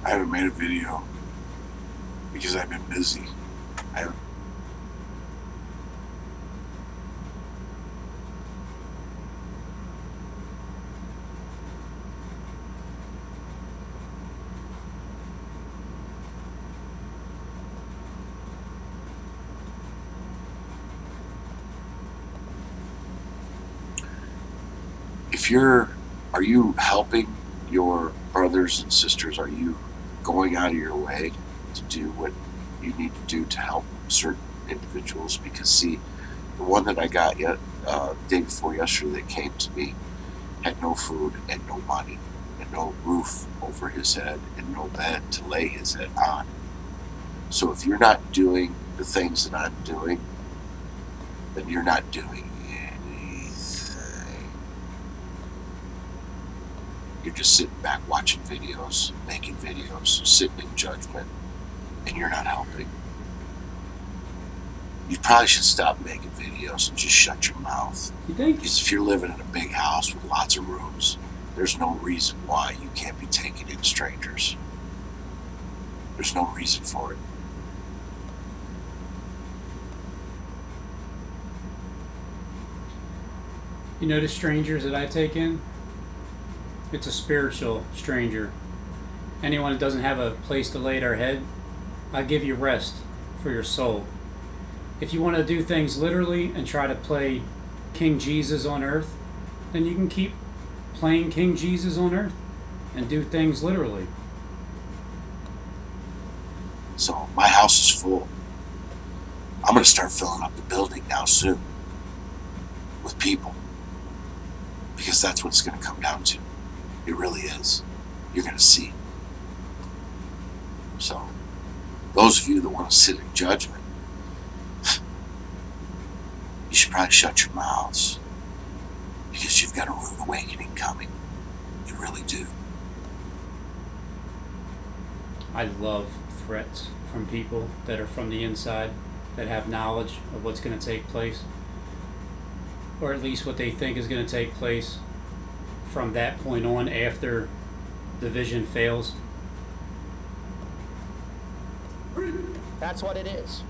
I haven't made a video because I've been busy. I haven't. Are you helping your brothers and sisters? Are you going out of your way to do what you need to do to help certain individuals? Because see, the one that I got day before yesterday that came to me had no food and no money and no roof over his head and no bed to lay his head on. So if you're not doing the things that I'm doing, then you're not doing anything. You're just sitting back watching videos, making videos, sitting in judgment, and you're not helping. You probably should stop making videos and just shut your mouth. You think? Because if you're living in a big house with lots of rooms, there's no reason why you can't be taking in strangers. There's no reason for it. You know the strangers that I take in? It's a spiritual stranger. Anyone that doesn't have a place to lay their head, I give you rest for your soul. If you want to do things literally and try to play King Jesus on earth, then you can keep playing King Jesus on earth and do things literally. So my house is full. I'm going to start filling up the building now soon with people. Because that's what it's going to come down to. It really is. You're going to see. So, those of you that want to sit in judgment, you should probably shut your mouths. Because you've got a rude awakening coming. You really do. I love threats from people that are from the inside, that have knowledge of what's going to take place, or at least what they think is going to take place from that point on after the vision fails. That's what it is.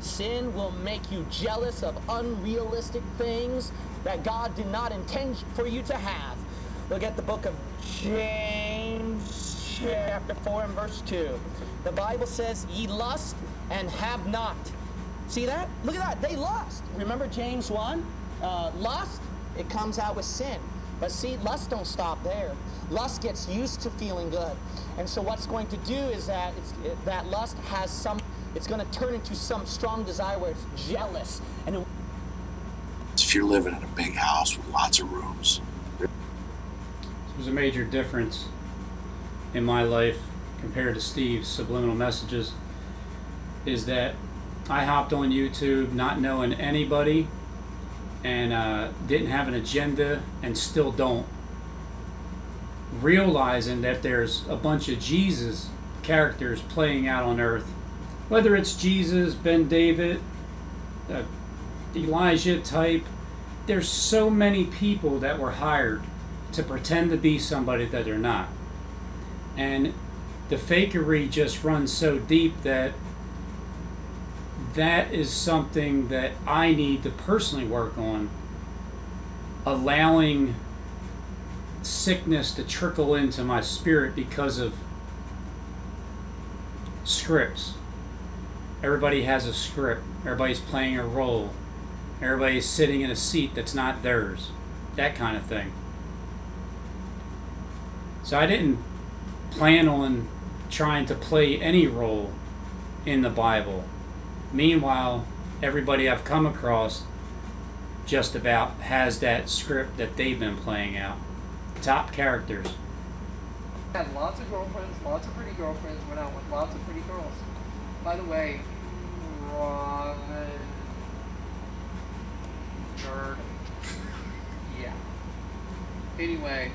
Sin will make you jealous of unrealistic things that God did not intend for you to have. Look at the book of James, chapter 4 and verse 2. The Bible says, ye lust and have not. See that? Look at that. They lust. Remember James 1? Lust, it comes out with sin. But see, lust don't stop there. Lust gets used to feeling good. And so what's going to do is that that lust has some, it's going to turn into some strong desire where it's jealous. And if you're living in a big house with lots of rooms. There's a major difference in my life compared to Steve's subliminal messages, is that I hopped on YouTube not knowing anybody and didn't have an agenda and still don't, realizing that there's a bunch of Jesus characters playing out on earth, whether it's Jesus, Ben David, Elijah type. There's so many people that were hired to pretend to be somebody that they're not, and the fakery just runs so deep that is something that I need to personally work on, allowing sickness to trickle into my spirit because of scripts. Everybody has a script. Everybody's playing a role. Everybody's sitting in a seat that's not theirs. That kind of thing. So I didn't plan on trying to play any role in the Bible. Meanwhile, everybody I've come across just about has that script that they've been playing out. Top characters. I had lots of girlfriends, lots of pretty girlfriends, went out with lots of pretty girls. By the way, nerd. Yeah. Anyway.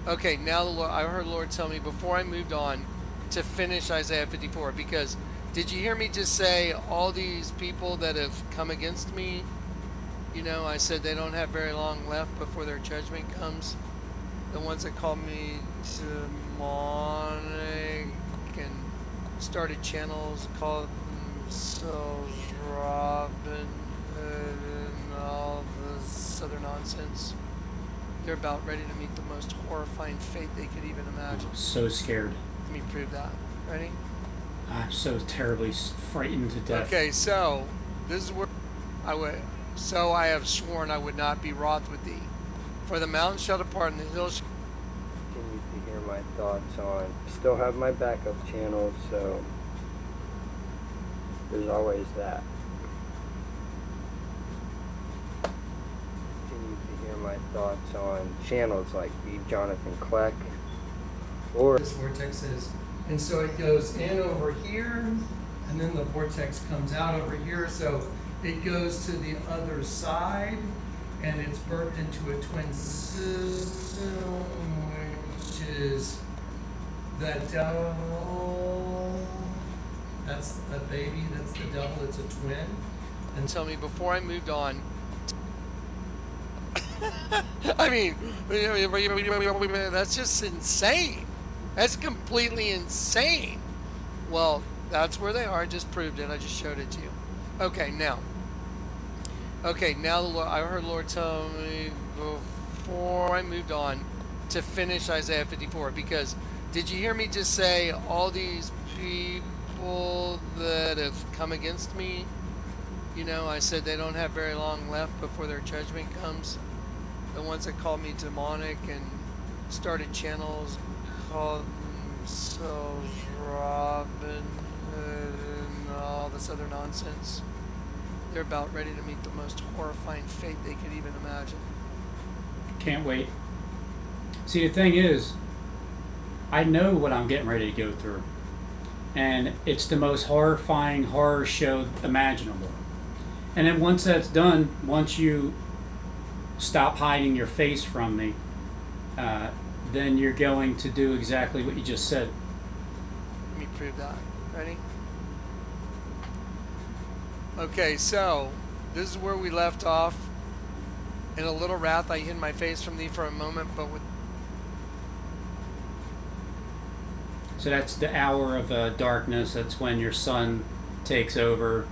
Okay, now the Lord, I heard the Lord tell me before I moved on to finish Isaiah 54, because did you hear me just say all these people that have come against me? You know, I said they don't have very long left before their judgment comes. the ones that called me demonic and started channels, called themselves Robin Hood and all this other nonsense. They're about ready to meet the most horrifying fate they could even imagine. I'm so scared. Let me prove that. Ready? I'm so terribly frightened to death. Okay, so this is where I would. So I have sworn I would not be wroth with thee, for the mountains shall depart and the hills. Continue to hear my thoughts on. Still have my backup channels, so there's always that. Continue to hear my thoughts on channels like the Jonathan Kleck or This vortex is. And so it goes in over here, and then the vortex comes out over here. So it goes to the other side, and it's burped into a twin system, which is the devil. That's a baby, that's the devil, it's a twin. And tell me before I moved on. I mean, that's just insane. That's completely insane. Well, that's where they are. I just proved it. I just showed it to you. Okay, now the Lord, I heard the Lord tell me before I moved on to finish Isaiah 54, because did you hear me just say all these people that have come against me? You know, I said they don't have very long left before their judgment comes. The ones that called me demonic and started channels, called themselves Robin Hood and all this other nonsense. They're about ready to meet the most horrifying fate they could even imagine. Can't wait. See, the thing is, I know what I'm getting ready to go through. And it's the most horrifying horror show imaginable. And then once that's done, once you stop hiding your face from me, then you're going to do exactly what you just said. Let me prove that. Ready? Okay, so this is where we left off. In a little wrath I hid my face from thee for a moment, but with... So that's the hour of darkness. That's when your son takes over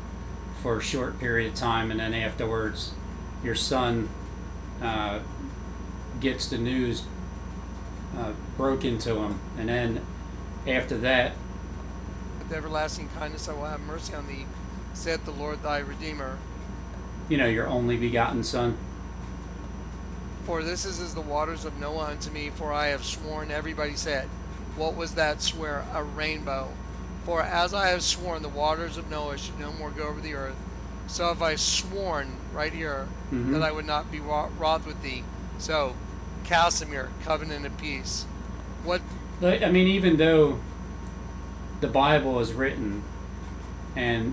for a short period of time, and then afterwards your son gets the news broke into him, and then after that, with everlasting kindness I will have mercy on thee, saith the Lord thy Redeemer. you know, your only begotten son. For this is as the waters of Noah unto me, for I have sworn. Everybody said, what was that swear? A rainbow. For as I have sworn, the waters of Noah should no more go over the earth, so have I sworn, right here, that I would not be wroth with thee. So, Casimir, covenant of peace. What? I mean, even though the Bible is written, and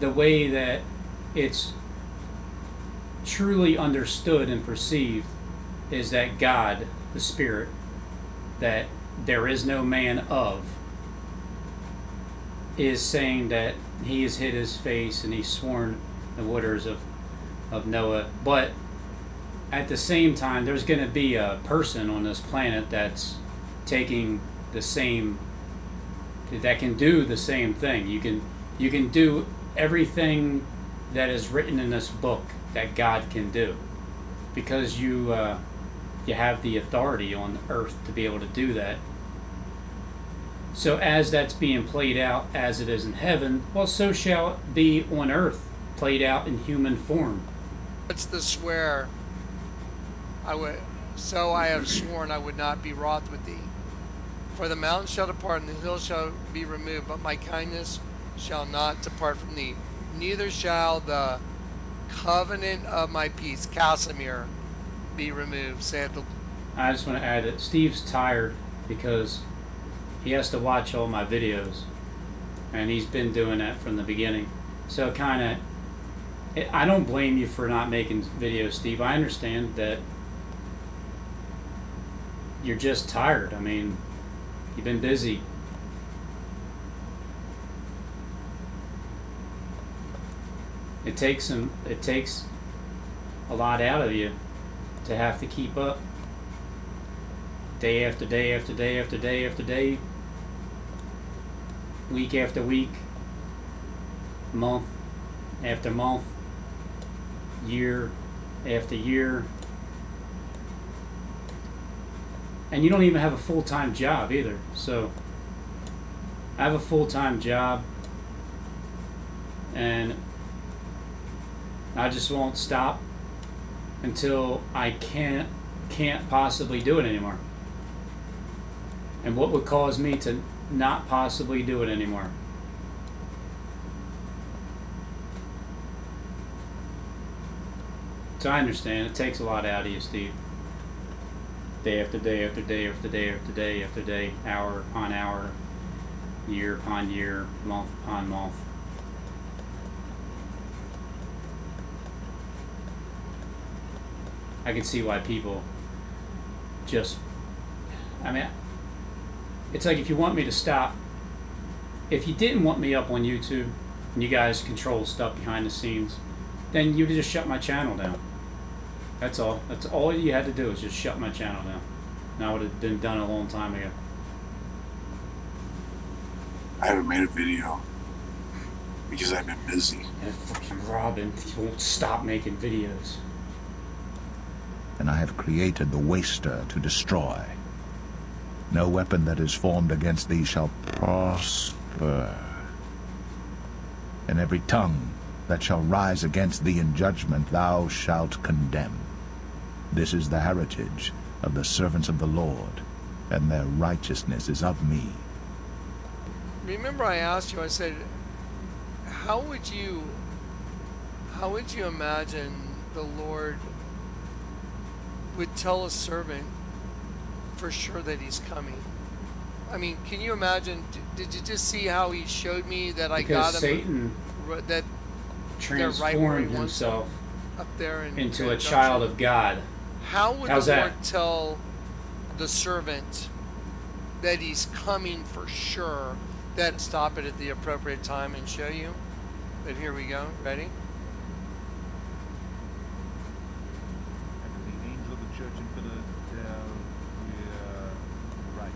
the way that it's truly understood and perceived is that God, the Spirit, that there is no man of, is saying that he has hid his face and he's sworn the waters of Noah. But at the same time, there's going to be a person on this planet that's taking the same, that can do the same thing. You can do everything that is written in this book that God can do, because you have the authority on earth to be able to do that. So as that's being played out as it is in heaven, well, so shall it be on earth, played out in human form. What's the swear? So I have sworn I would not be wroth with thee. For the mountains shall depart and the hills shall be removed, but my kindness shall not depart from thee. Neither shall the covenant of my peace, Casimir, be removed, saith the... I just want to add that Steve's tired because he has to watch all my videos, and he's been doing that from the beginning. So I don't blame you for not making videos, Steve. I understand that you're just tired. I mean, you've been busy. It takes a lot out of you to have to keep up. day after day after day after day after day, week after week, month after month, year after year. And you don't even have a full-time job either. So I have a full-time job, and I just won't stop until I can't possibly do it anymore. And what would cause me to not possibly do it anymore? So I understand it takes a lot out of you, Steve. Day after day after day after day after day after day, hour upon hour, year upon year, month upon month. I can see why people just, I mean, it's like if you want me to stop, if you didn't want me up on YouTube and you guys control stuff behind the scenes, then you would just shut my channel down. That's all. That's all you had to do is just shut my channel down. And I would have been done a long time ago. I haven't made a video because I've been busy. And fucking Robin, he won't stop making videos. And I have created the Waster to destroy. No weapon that is formed against thee shall prosper. And every tongue that shall rise against thee in judgment thou shalt condemn. This is the heritage of the servants of the Lord, and their righteousness is of me. Remember I asked you, I said, how would you imagine the Lord would tell a servant for sure that he's coming? I mean, can you imagine, did you just see how he showed me that I got him? Satan that transformed himself up there into a child of God. How would How's the that? Lord tell the servant that he's coming for sure, that stop it at the appropriate time and show you? But here we go. Ready? And to the angel of the church in Philadelphia, write.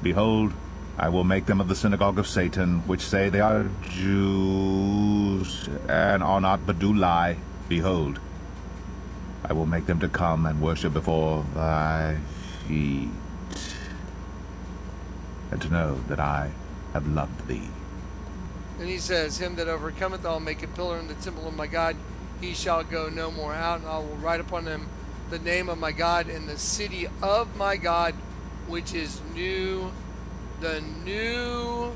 Behold, I will make them of the synagogue of Satan, which say they are Jews, and are not, but do lie. Behold, I will make them to come and worship before thy feet, and to know that I have loved thee. And he says, him that overcometh, I'll make a pillar in the temple of my God. He shall go no more out, and I will write upon him the name of my God in the city of my God, which is new, the new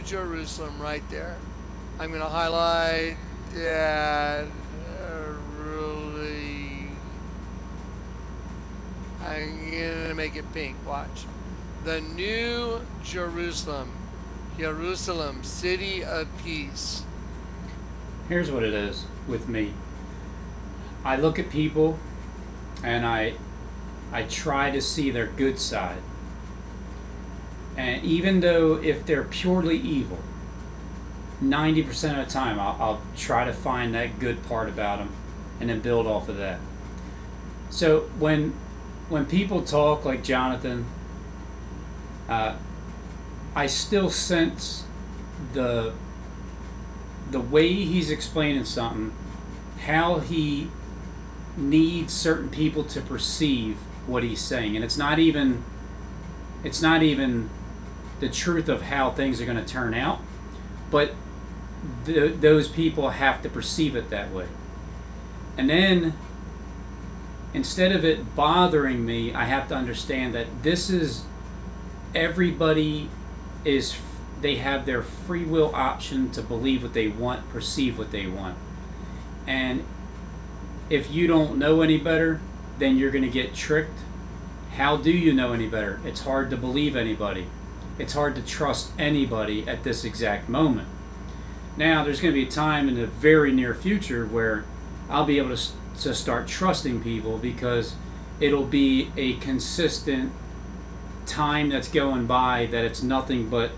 Jerusalem right there. I'm going to highlight that really. I'm going to make it pink. Watch. The new Jerusalem. Jerusalem, city of peace. Here's what it is with me. I look at people and I try to see their good side. And even though if they're purely evil, 90% of the time I'll try to find that good part about them and then build off of that. So when people talk like Jonathan, I still sense the way he's explaining something, how he needs certain people to perceive what he's saying, and it's not even the truth of how things are going to turn out, but those people have to perceive it that way. And then instead of it bothering me, I have to understand that this is everybody they have their free will option to believe what they want, perceive what they want. And if you don't know any better, then you're going to get tricked. How do you know any better? It's hard to believe anybody. It's hard to trust anybody at this exact moment. Now, there's going to be a time in the very near future where I'll be able to start trusting people, because it'll be a consistent time that's going by that it's nothing but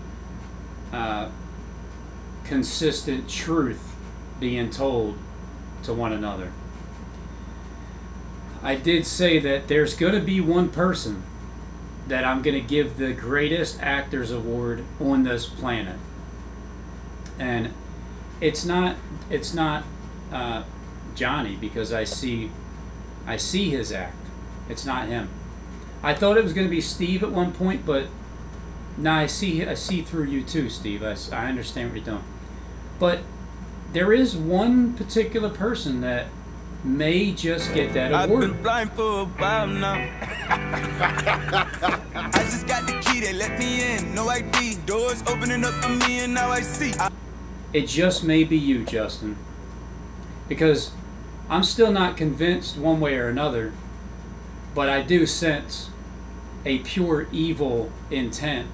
consistent truth being told to one another. I did say that there's going to be one person that I'm going to give the greatest actors award on this planet, and it's not Johnny, because I see his act. It's not him. I thought it was going to be Steve at one point, but no, I see through you too, Steve. I understand what you're doing, but there is one particular person that may just get that award. I've been blind for a while now. I just got the key, they let me in. No ID, doors opening up for me, and now I see. It just may be you, Justin, because I'm still not convinced one way or another, but I do sense a pure evil intent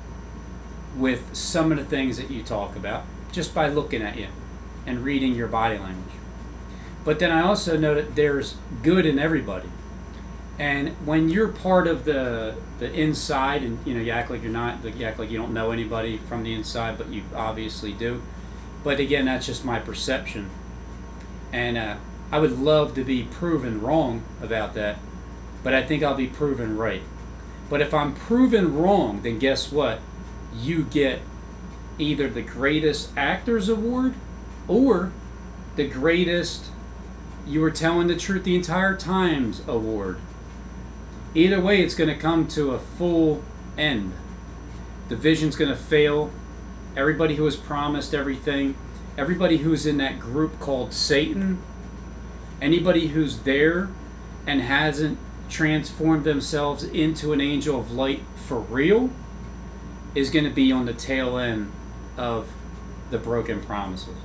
with some of the things that you talk about, just by looking at you and reading your body language. But then I also know that there's good in everybody. And when you're part of the inside, and you act like you're not, you act like you don't know anybody from the inside, but you obviously do. But again, that's just my perception. And I would love to be proven wrong about that, but I think I'll be proven right. But if I'm proven wrong, then guess what? You get either the greatest actors award or the greatest you were telling the truth the entire times award. Either way, it's going to come to a full end. The vision's going to fail. Everybody who was promised everything, everybody who's in that group called Satan, anybody who's there and hasn't transformed themselves into an angel of light for real is going to be on the tail end of the broken promises.